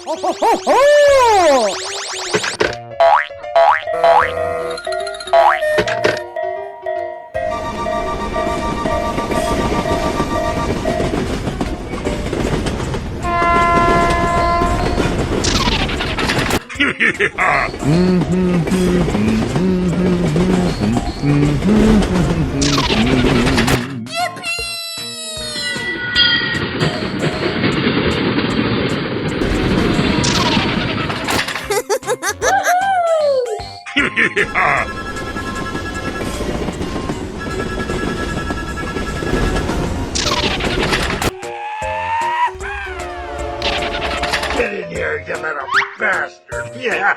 ほほほほGet in here, you little bastard! Yeah!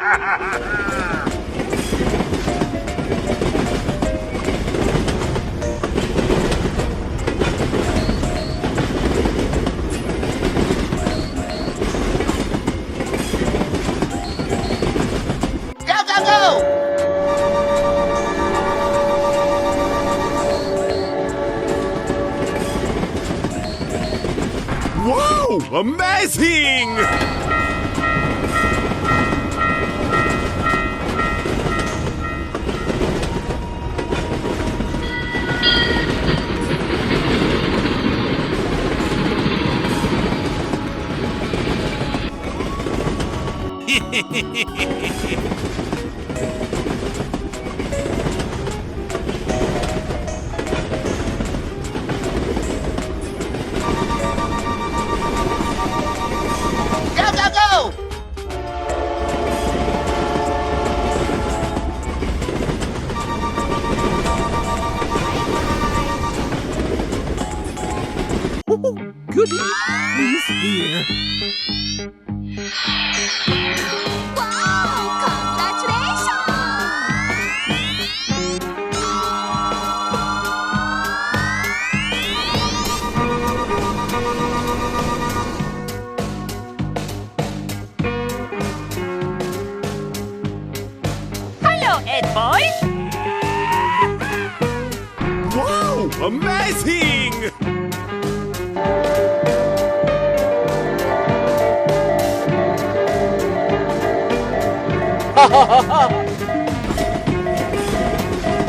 Wow! Amazing! Goody! He's here! Wow! Congratulations! Hello, Ed boy! Wow! Amazing!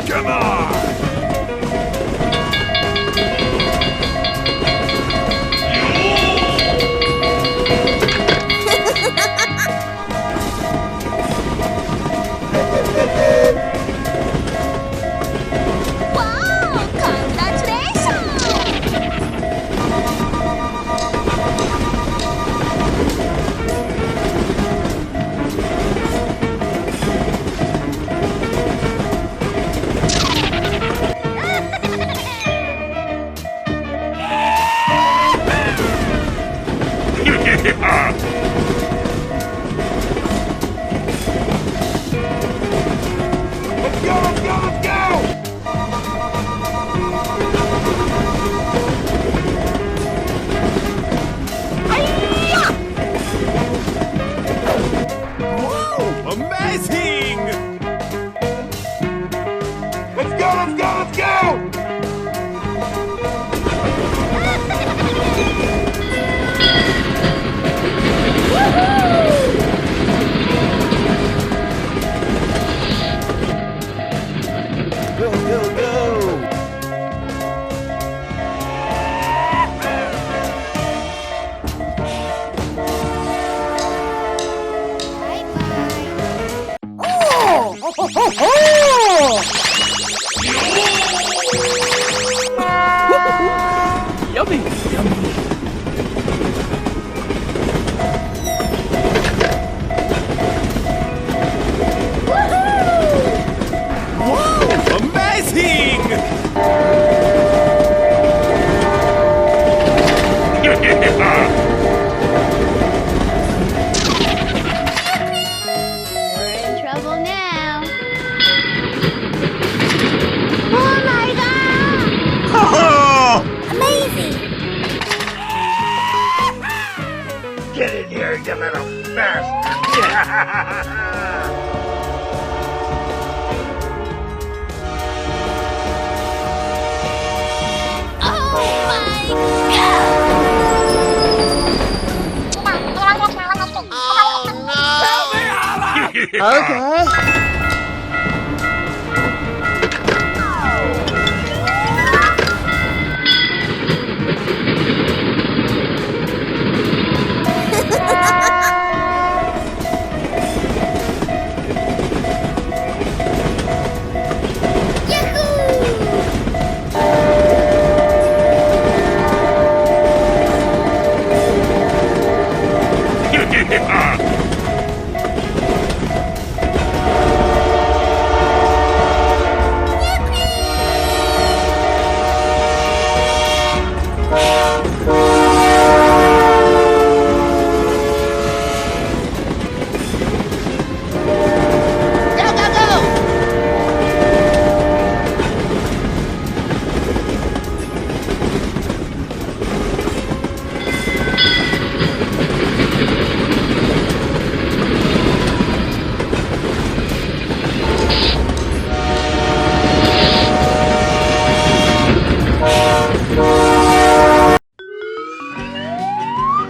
Come on! Wow! Congratulations! Let's go, let's go, let's go! Wow! Amazing! Let's go, let's go, let's go! Go, go, go! Oh! Ho, ho, ho, ho! Yummy! Yummy! Wow! Amazing! We're in trouble now. Oh my god! Amazing! Get in here, you little bastard! Yeah! Oh my god! Okay.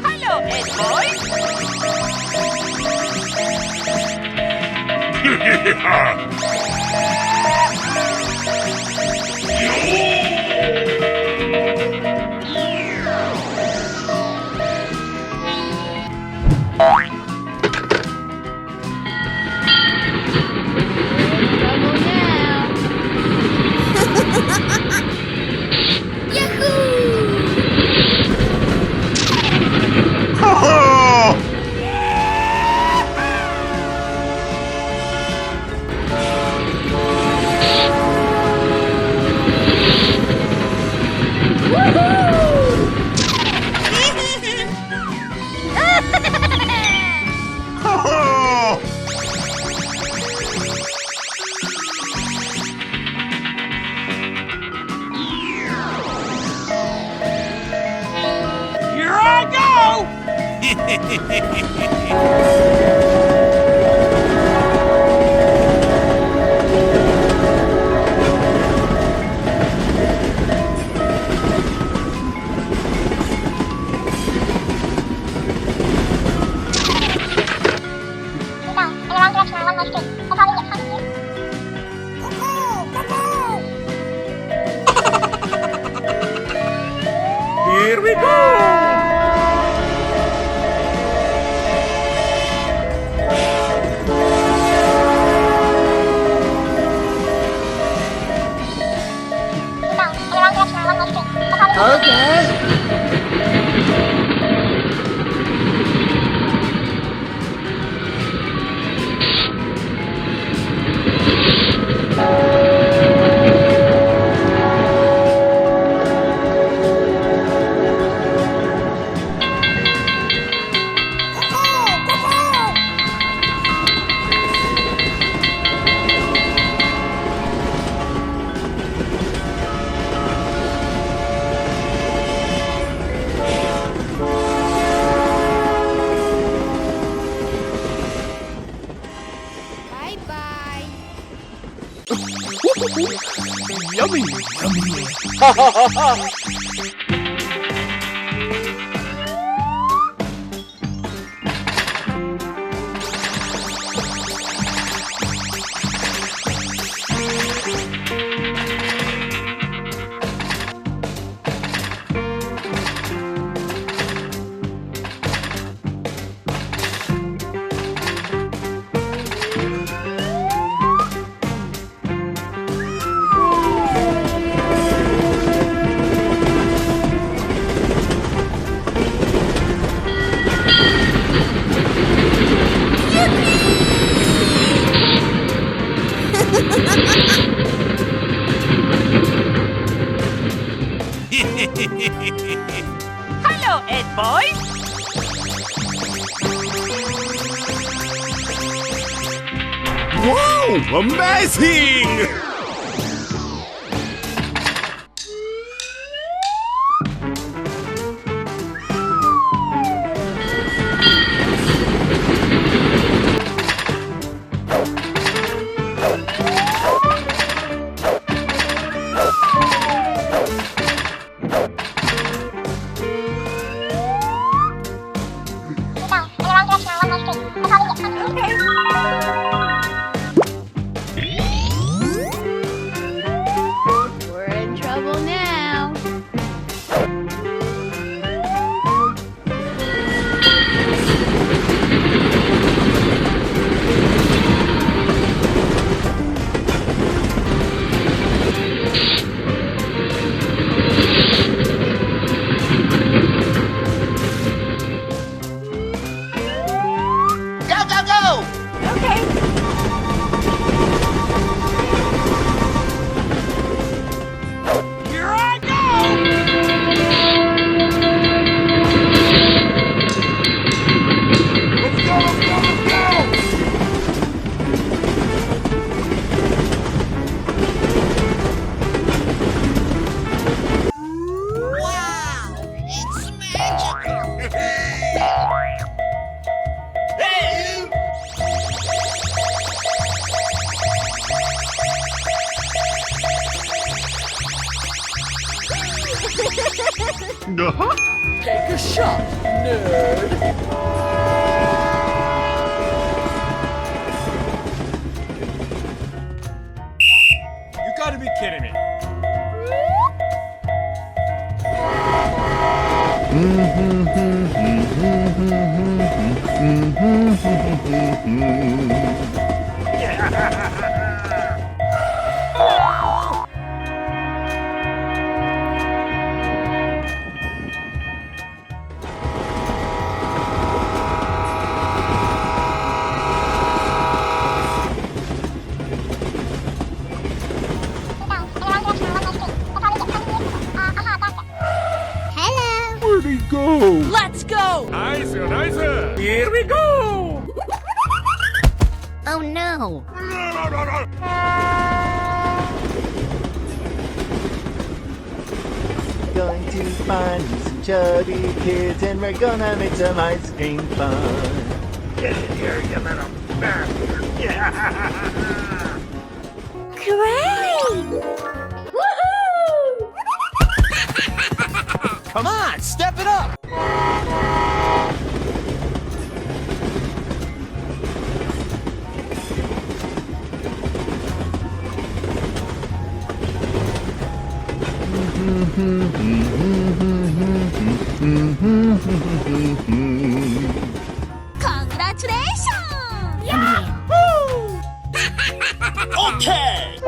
Hello, Ed boys. Here I go! Here we go! Okay. Bye-bye. Yummy, yummy. Hello, Ed boys. Wow! Amazing! nerd. You gotta be kidding me. Hello. Where'd he go? Let's go! Nice, nice. Here we go. Oh no. Going to find some chubby kids and we're gonna make some ice cream fun. Get in here, you little bastard. Great. Woohoo! Come on, step it up. Congratulations! Okay.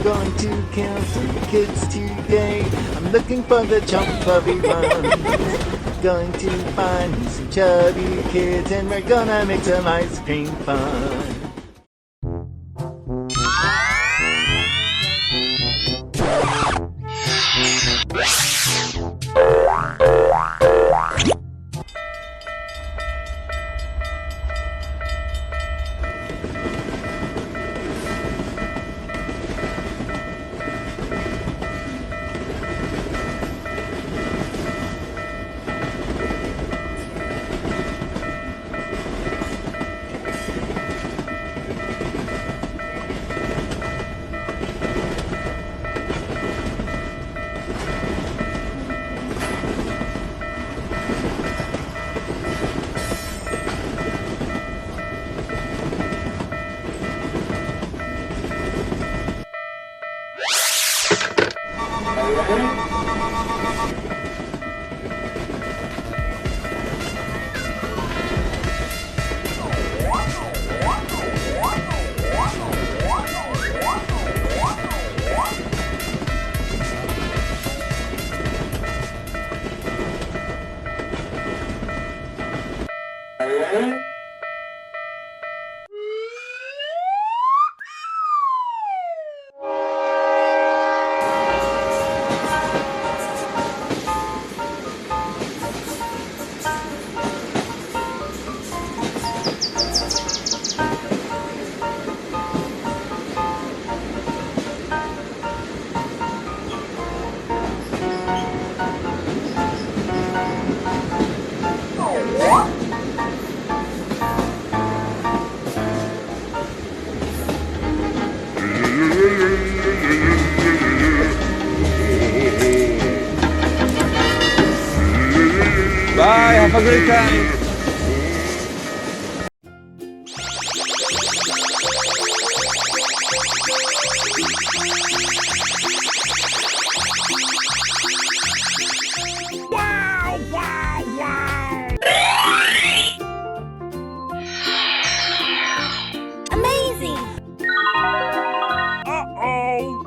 Going to kill some kids today. I'm looking for the chump puppy ones. Going to find some chubby kids and we're gonna make some ice cream fun. Bye, have a great time. Wow, wow, wow. Amazing. Uh-oh.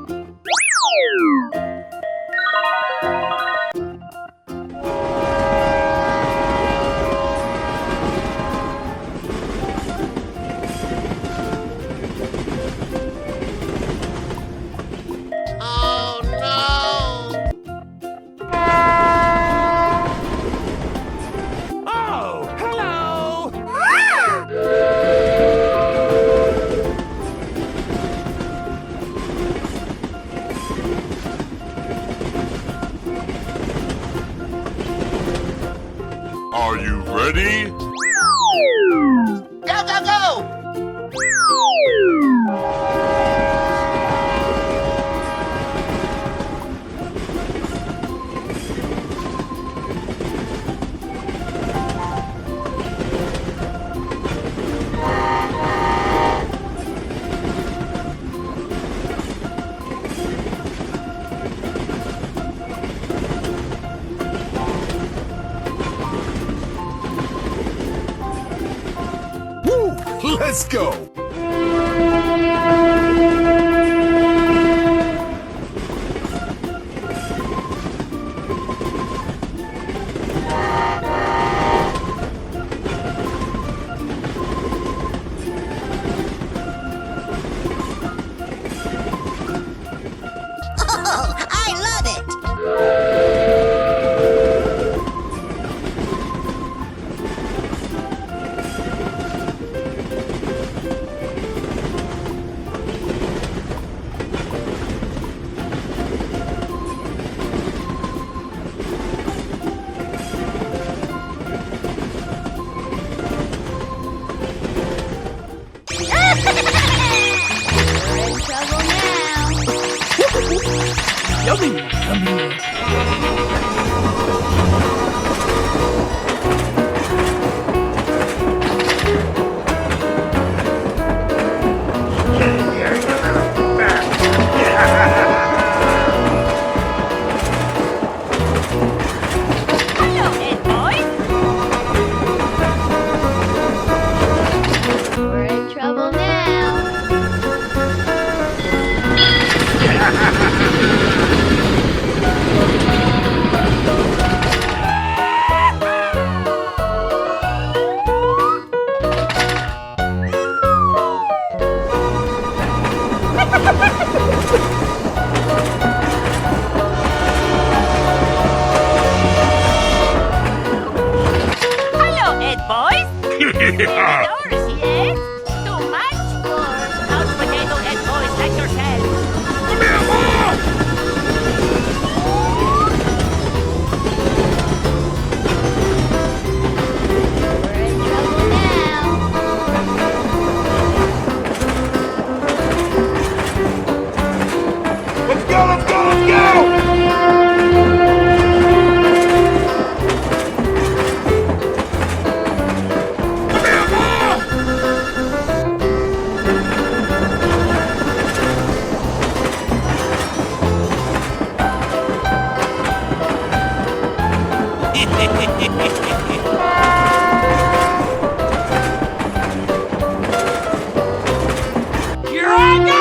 Oh, hello. Are you ready? Go, go, go! Let's go. Oh, I love it. We're in trouble now. Yummy, yummy. Here, you little bastard. Hello, Ed boys. We're in trouble now. Hello, Ed boys. Yeah. Doris, yes? Too much? Or couch potato Ed boys like yourself? We're in trouble now. Let's go, let's go, let's go! Here I go!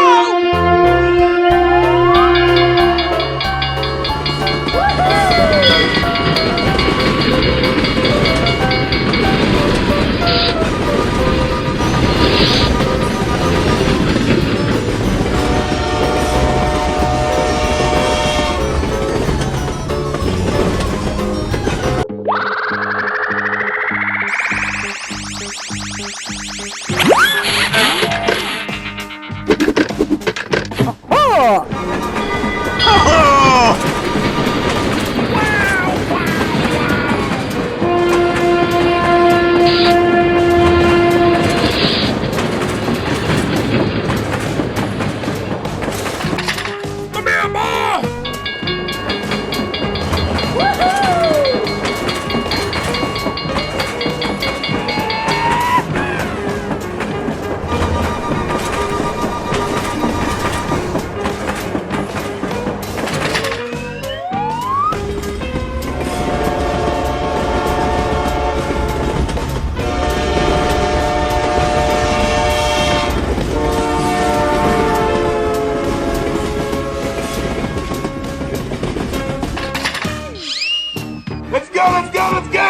Let's go, let's go, let's go!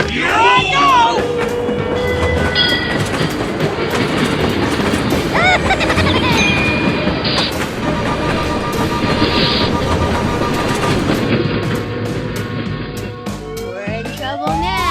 Here I go! We're in trouble now.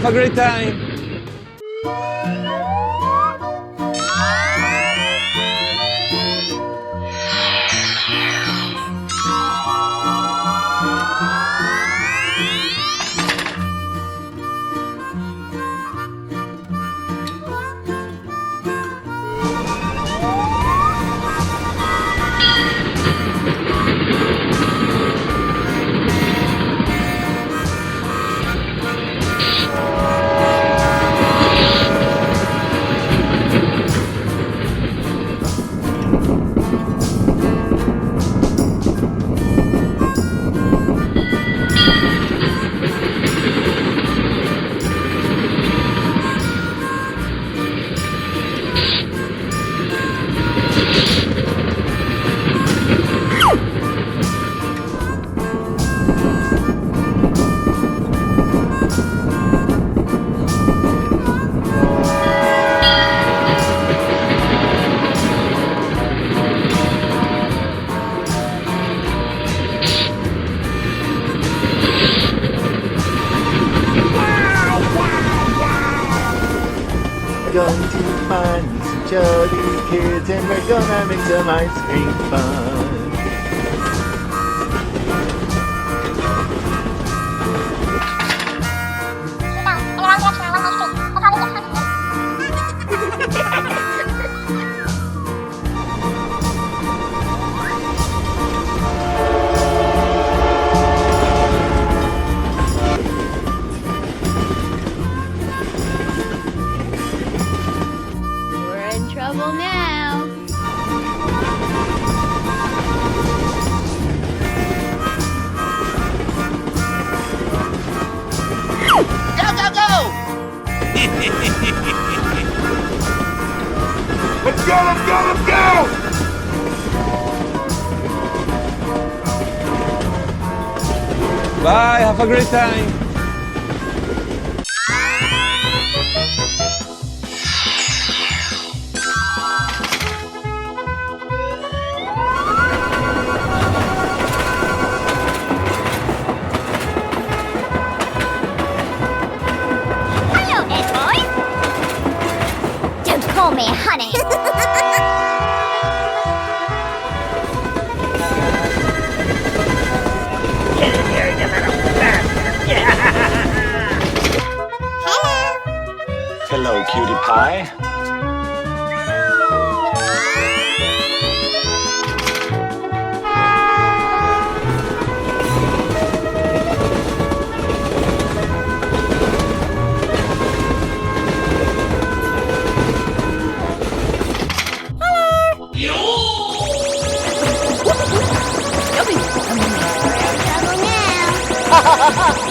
a great time! Going to find me some chubby kids and we're gonna make some ice cream fun. We're in trouble now. Let's go, let's go, let's go! Bye, have a great time! Hello, Ed boy. Don't call me honey. Get in here, you little bastard! Hello, cutie pie. We're in trouble now.